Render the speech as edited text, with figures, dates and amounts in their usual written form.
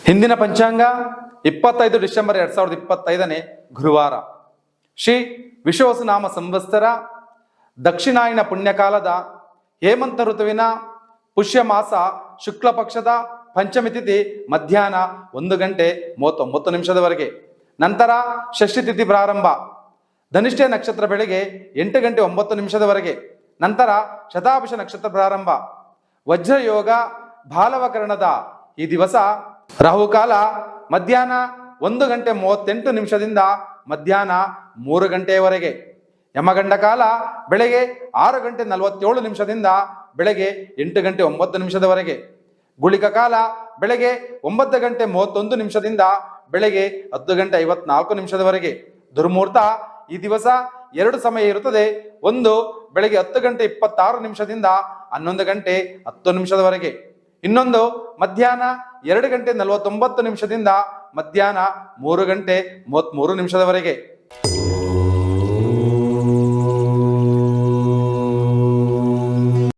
ಹಿಂದಿನ ಪಂಚಾಂಗ 25 ಡಿಸೆಂಬರ್ 2025 ಗುರುವಾರ. ಶ್ರೀ ವಿಶ್ವಾವಸುನಾಮ ಸಂವತ್ಸರ ದಕ್ಷಿಣಾಯನ ಪುಣ್ಯಕಾಲದ ಹೇಮಂತ ಋತುವಿನ ಪುಷ್ಯ ಮಾಸ ಶುಕ್ಲ ಪಕ್ಷದ ಪಂಚಮಿ ತಿಥಿ ಮಧ್ಯಾಹ್ನ 1:39 ನಂತರ ಷಷ್ಠಿ ತಿಥಿ ಪ್ರಾರಂಭ. ಧನಿಷ್ಠ ನಕ್ಷತ್ರ ಬೆಳಿಗ್ಗೆ 8:09 ನಂತರ ಶತಾಭಿಷ ನಕ್ಷತ್ರ ಪ್ರಾರಂಭ. ವಜ್ರಯೋಗ ಬಾಲವಕರಣದ ಈ ದಿವಸ ರಾಹುಕಾಲ ಮಧ್ಯಾಹ್ನ 1:38 ಮಧ್ಯಾಹ್ನ 3 ಯಮಗಂಡ ಕಾಲ ಬೆಳಗ್ಗೆ 6:47 ಬೆಳಗ್ಗೆ 8:09 ಗುಳಿಕ ಕಾಲ ಬೆಳಗ್ಗೆ 9:31 ಬೆಳಗ್ಗೆ 10:54 ದುರ್ಮುಹೂರ್ತ ಈ ದಿವಸ 2 ಸಮಯ ಇರುತ್ತದೆ. ಒಂದು ಬೆಳಗ್ಗೆ 10:26 11:10 ಇನ್ನೊಂದು ಮಧ್ಯಾಹ್ನ 2:49 ಮಧ್ಯಾಹ್ನ 3:33